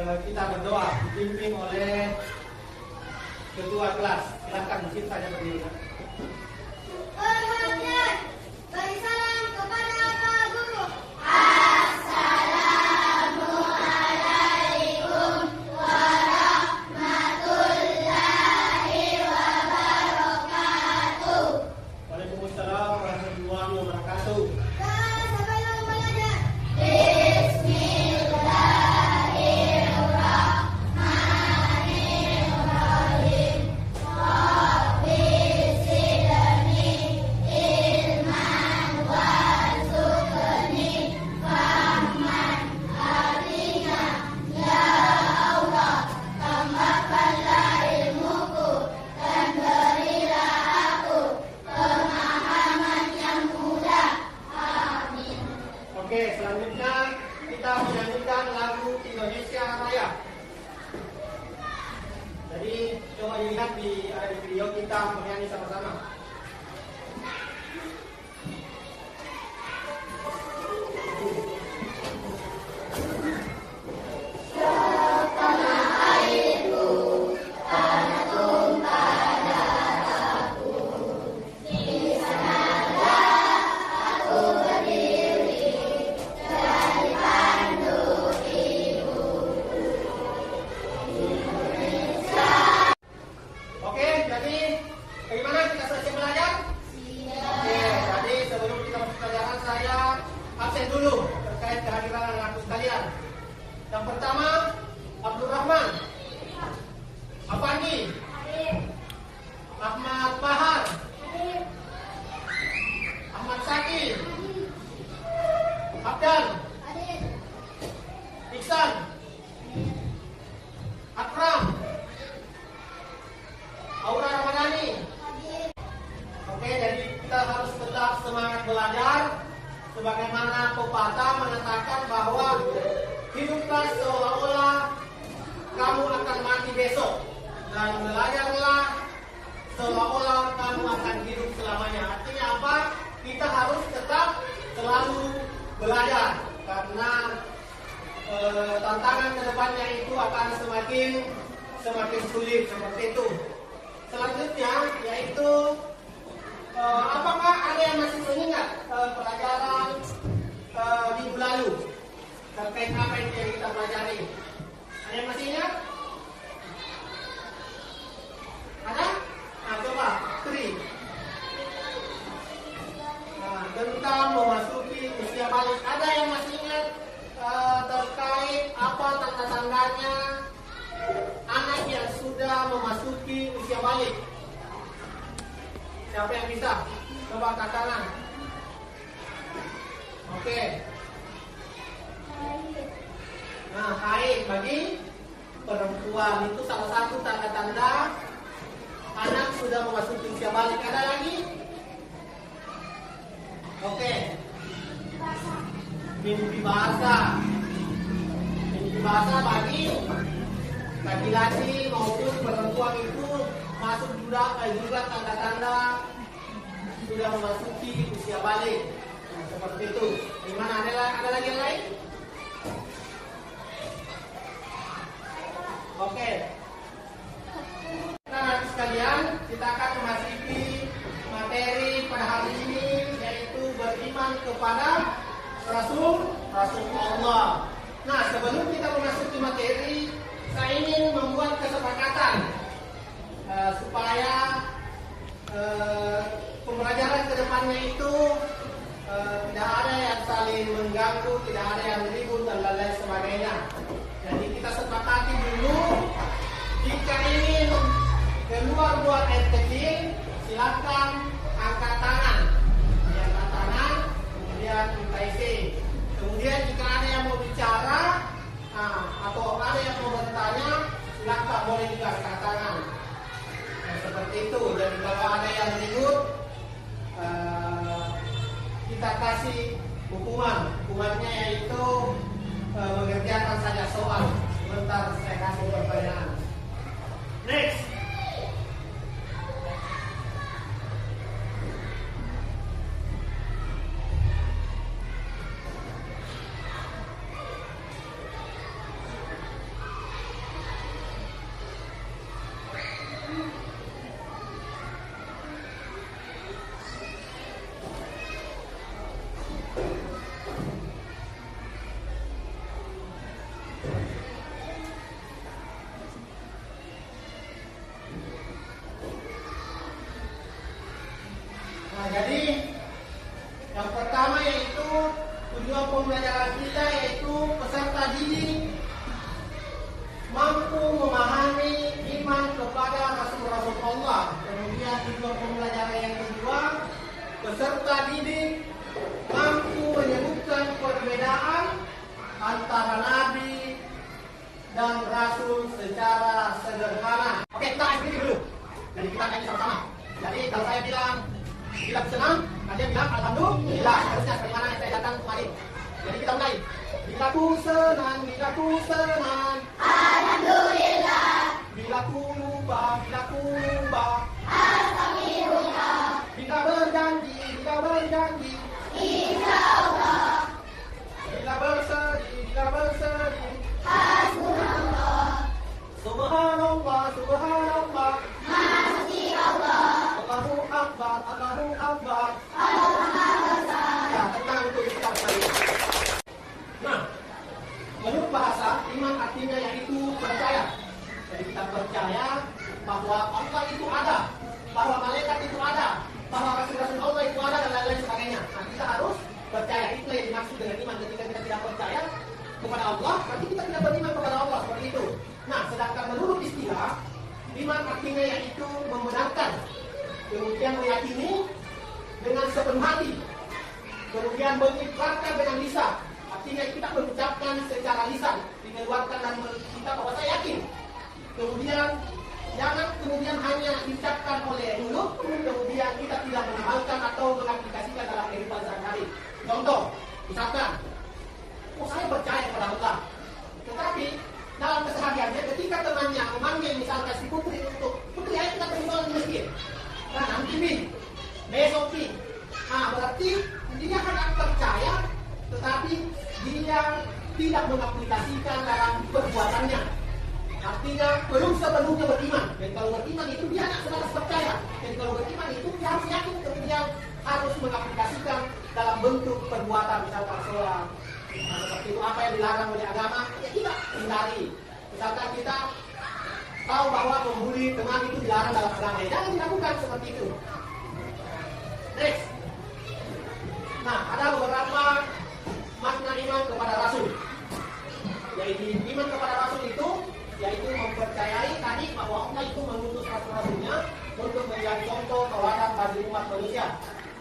kita berdoa dipimpin oleh ketua kelas. Silakan mungkin saja berdiri. Perhatian, beri salam kepada Pak Guru. Waalaikumsalam warahmatullahi wabarakatuh. Siapa yang mau belajar? Oke, selanjutnya kita menyanyikan lagu Indonesia Raya. Jadi coba dilihat ada di video kita menyanyi sama-sama. Oke, jadi bagaimana kita selesai belajar? Oke, jadi sebelum kita masuk pelajaran saya absen dulu terkait kehadiran anak-anakku sekalian. Yang pertama, Abdul Rahman, Afandi, Ahmad Bahar, Ahmad Saki, Abdan, Iksan, Akram, Aura Ramadhani. Oke, jadi kita harus tetap semangat belajar. Sebagaimana pepatah mengatakan bahwa hiduplah seolah-olah kamu akan mati besok, dan belajarlah seolah-olah kamu akan hidup selamanya. Artinya apa? Kita harus tetap selalu belajar, karena tantangan kedepannya itu akan semakin sulit seperti itu. Selanjutnya yaitu apakah ada yang masih mengingat pelajaran minggu lalu terkait apa yang kita pelajari? Ada yang masih ingat? Ada? Nah, coba Tri. Nah, tentang memasuki usia balik. Ada yang masih ingat terkait apa tanda-tandanya anak yang sudah memasuki usia balik? Siapa yang bisa? Coba angkat tangan. Oke. Nah, haid bagi perempuan itu salah satu tanda-tanda anak sudah memasuki usia balik. Ada lagi? Oke. Mimpi basah. Mimpi basah bagi laki-laki maupun perempuan itu masuk juga tanda-tanda sudah memasuki usia balik. Nah, seperti itu. Gimana? Ada lagi yang lain? Oke. Nah, sekalian, kita akan memasuki materi pada hari ini, yaitu beriman kepada Rasul Allah. Nah, sebelum kita memasuki materi, saya ingin membuat kesepakatan supaya pembelajaran kedepannya itu tidak ada yang saling mengganggu, tidak ada yang ribut dan lain-lain sebagainya. Jadi kita sepakati dulu, jika ingin keluar buat air kecil, silakan angkat tangan. Angkat tangan, kemudian minta isi. Kemudian jika ada yang mau bicara atau ada yang mau bertanya, silakan boleh juga angkat tangan. Nah, seperti itu. Jadi kalau ada yang ribut, kita kasih hukuman. Hukumannya yaitu mengerjakan saja soal. Sebentar saya kasih pertanyaan. Next. secara sederhana. Oke, kita aktifin dulu. Jadi kita kaji sama-sama. Jadi kalau saya bilang senang, kalian bilang alhamdulillah. Harusnya sebagaimana yang saya datang kemarin. Jadi kita mulai. Bila ku senang, Alhamdulillah. bila ku lupa, Astagfirullah. bila berjanji, Insyaallah. bila bersedih, Hasbunallah. subhanallah, Masya Allah. Allahu Akbar. Allah Maha Besar. Ya, tentang untuk kita sekali. Nah, menurut bahasa, iman artinya yaitu percaya. Jadi kita percaya bahwa Allah itu ada, bahwa malaikat itu ada, bahwa rasul-rasul Allah itu ada dan lain-lain sebagainya. Nah, kita harus percaya. Itu yang dimaksud dengan iman. Ketika kita tidak percaya kepada Allah, berarti kita tidak beriman kepada Allah, seperti itu. Nah, sedangkan menurut istilah, iman artinya yaitu membenarkan, kemudian meyakini dengan sepenuh hati, kemudian mengikrarkan dengan lisan. Artinya kita mengucapkan secara lisan, mengeluarkan dan kita bahwa saya yakin. Kemudian jangan kemudian hanya diucapkan oleh mulut, kemudian kita tidak mengamalkan atau mengaplikasikan dalam kehidupan sehari-hari. Contoh, misalkan, saya percaya kepada Allah, tetapi dalam kesehariannya ketika temannya memanggil misalkan si Putri untuk Putri ayo kita pergi di masjid. Nah nanti besok berarti dia hanya percaya, tetapi dia tidak mengaplikasikan dalam perbuatannya. Artinya belum sepenuhnya beriman. Dan kalau beriman itu dia hanya sebatas percaya. Dan kalau beriman itu dia harus yakin, kemudian harus mengaplikasikan dalam bentuk perbuatan, misalkan sholat. Seperti itu apa yang dilarang oleh agama, ya kita hindari. Misalkan kita tahu bahwa membuli teman itu dilarang dalam agama, ya jangan dilakukan seperti itu. Next. Nah, ada beberapa makna iman kepada Rasul. Yaitu iman kepada Rasul itu yaitu mempercayai tadi bahwa Allah itu mengutus Rasul-Rasulnya untuk menjadi contoh teladan bagi umat manusia.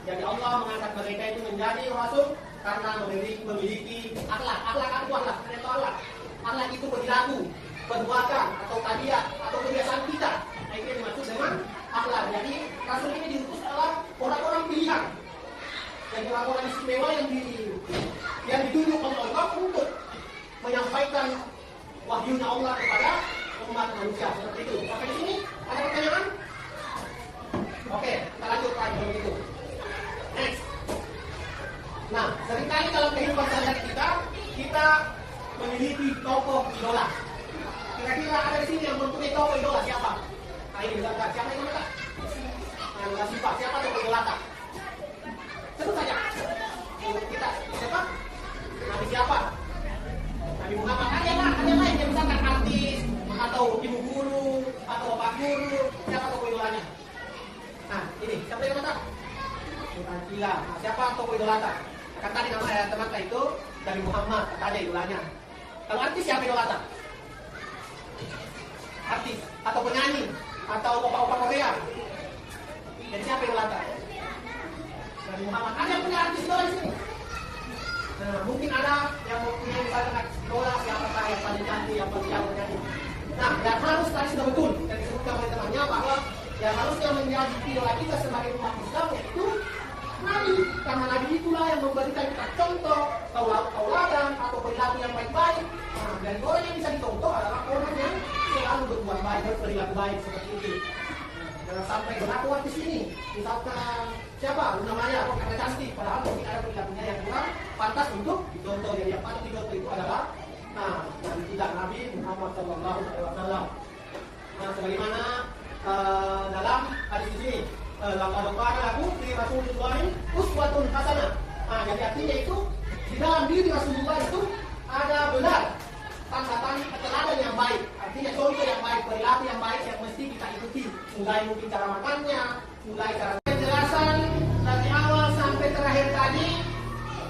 Jadi Allah mengangkat mereka itu menjadi Rasul karena memiliki akhlak. Akhlak itu perilaku, perbuatan atau tabiat atau kebiasaan kita. Nah, itu yang dimaksud dengan akhlak. Jadi Rasul ini diutus adalah orang-orang pilihan. Dan orang-orang istimewa yang ditunjuk oleh Allah untuk menyampaikan wahyunya Allah kepada umat manusia. Seperti itu. Sampai di sini ada pertanyaan? Oke, kita lanjut lagi begitu. Next. Nah, seringkali dalam kehidupan sehari-hari kita memiliki tokoh idola. Kira-kira ada di sini yang mempunyai tokoh idola siapa? Nah, ini misalkan siapa yang namanya? Nah, siapa tokoh idola? Sebut saja. Kita siapa? Nabi siapa? Nabi Muhammad. Ada lain yang misalkan artis atau ibu guru atau bapak guru. Siapa tokoh idolanya? Nah, ini siapa yang namanya? Gila. Nah, siapa tokoh idolata? Kan tadi nama teman saya itu Nabi Muhammad, kata ada idolanya. Kalau artis siapa idolata? Artis atau penyanyi atau opa-opa Korea. Jadi siapa idolata? Nabi Muhammad. Ada yang punya artis idola di sini? Nah, mungkin ada yang mempunyai misalnya idola siapakah yang paling cantik, yang paling jago jadi. Nah, dan harus tadi sudah betul dan disebutkan oleh temannya bahwa yang harusnya menjadi idola kita sebagai umat Islam yaitu Nabi, karena Nabi itulah yang memberikan kita contoh, tauladan atau perilaku yang baik-baik. Nah, dan orang yang bisa dicontoh adalah orang yang selalu berbuat baik, berperilaku baik seperti itu. Jangan sampai berlaku di sini. Misalkan siapa namanya, karena cantik, padahal mungkin ada perilakunya yang kurang pantas untuk dicontoh. Jadi yang patut dicontoh itu adalah Nabi kita Nabi Muhammad SAW. Nah, sebagaimana dalam hadis di sini. Laqad kana lakum fi Rasulillahi uswatun hasanah. Nah, jadi artinya itu di dalam diri Rasulullah itu ada benar tanda-tanda teladan yang baik. Artinya contoh yang baik, perilaku yang baik yang mesti kita ikuti. Mulai mungkin cara makannya, mulai cara penjelasan dari awal sampai terakhir tadi.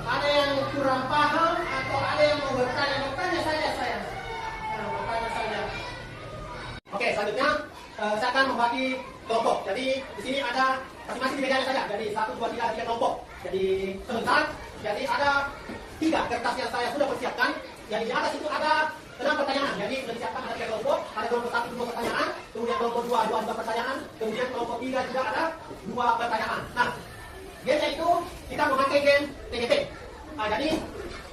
Ada yang kurang paham atau ada yang mau bertanya saya. Nah, bertanya saya. Oke, selanjutnya saya akan membagi kelompok. Jadi di sini ada masing-masing di meja saja. Jadi 1, 2, 3 kelompok. Jadi sebentar. Jadi ada 3 kertas yang saya sudah persiapkan. Yang di atas itu ada 6 pertanyaan. Jadi sudah disiapkan ada 3 kelompok. Ada kelompok 1 2 pertanyaan, kemudian kelompok 2 2 pertanyaan, kemudian kelompok 3 juga ada 2 pertanyaan. Nah, gamenya itu kita memakai game TGP. Jadi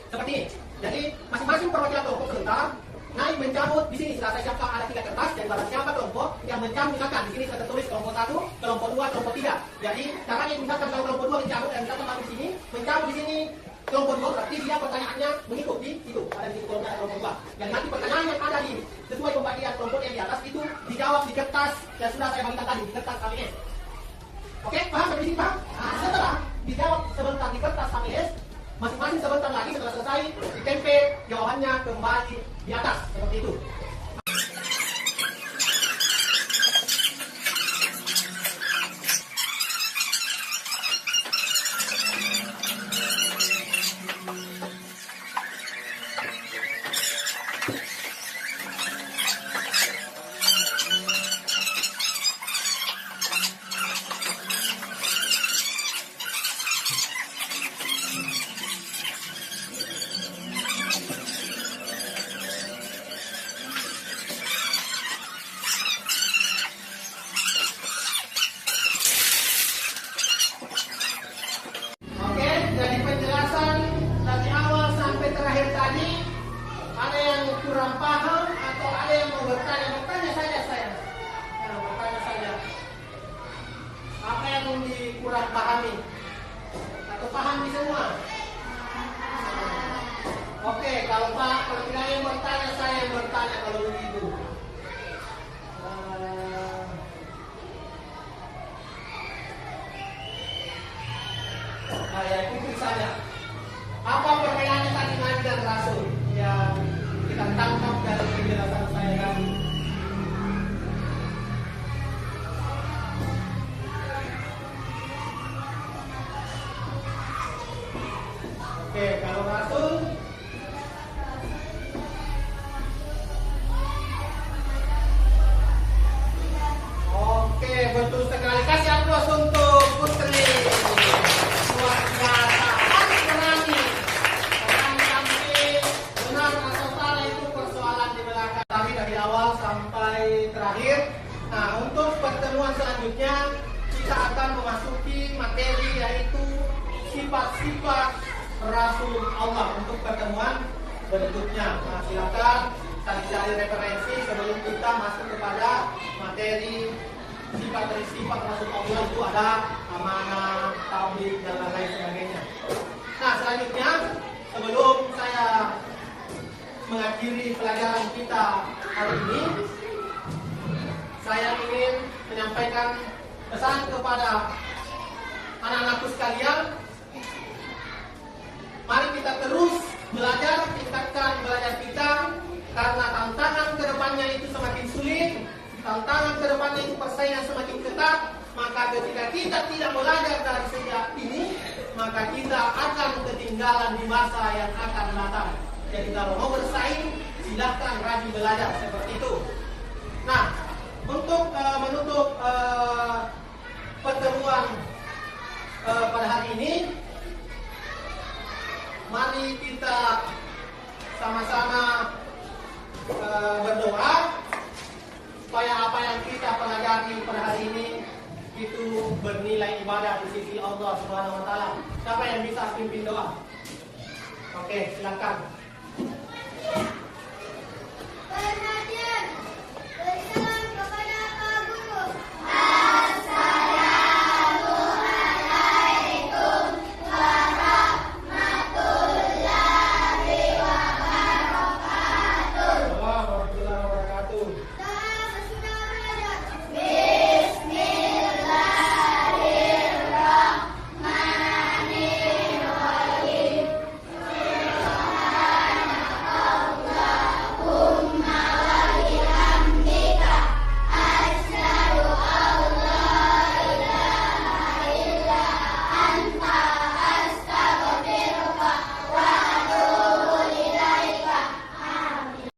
seperti ini. Jadi masing-masing perwakilan kelompok sebentar naik mencabut di sini sudah saya siapkan ada 3 kertas dan barang siapa kelompok yang mencabut misalkan di sini sudah tertulis kelompok 1, kelompok 2, kelompok 3. Jadi caranya misalkan kalau kelompok 2 mencabut dan misalkan di sini mencabut di sini kelompok 2 berarti dia pertanyaannya mengikuti itu ada di kelompok 2. Dan nanti pertanyaan yang ada di sesuai pembagian kelompok yang di atas itu dijawab di kertas yang sudah saya bagikan tadi di kertas KWS. Oke, paham sampai sini paham? Nah, setelah dijawab sebentar di kertas KWS, masing-masing sebentar lagi setelah selesai ditempel jawabannya kembali di atas seperti itu. Kurang paham atau ada yang mau bertanya saja saya. Nah, bertanya saja. Apa yang dikurang pahami? Atau pahami semua? Oke, kalau tidak ada yang bertanya, saya yang bertanya kalau begitu. Ya ikuti saja. Apa perbedaannya tadi Nabi dan Rasul? Ya, kita tangkap dari penjelasan saya tadi. Oke, kalau Rasul oke, betul sekali. Kasih aplaus untuk Putri. Luar biasa. Harus berani. Berani sampai benar atau salah itu persoalan di belakang. Tadi dari awal sampai terakhir. Nah, untuk pertemuan selanjutnya kita akan memasuki materi yaitu sifat-sifat Rasul Allah untuk pertemuan berikutnya. Nah, silakan tadi cari referensi sebelum kita masuk kepada materi sifat Rasul Allah itu ada amanah, tabligh dan lain sebagainya. Nah, selanjutnya sebelum saya mengakhiri pelajaran kita hari ini, saya ingin menyampaikan pesan kepada anak-anakku sekalian. Mari kita terus belajar, tingkatkan belajar kita, karena tantangan kedepannya itu semakin sulit, tantangan kedepannya itu persaingan semakin ketat. Maka ketika kita tidak belajar dari sejak ini, maka kita akan ketinggalan di masa yang akan datang. Jadi kalau mau bersaing, silahkan rajin belajar seperti itu. Nah, untuk menutup pertemuan pada hari ini, mari kita sama-sama berdoa supaya apa yang kita pelajari pada hari ini itu bernilai ibadah di sisi Allah Subhanahu wa taala. Siapa yang bisa pimpin doa? Oke, silakan.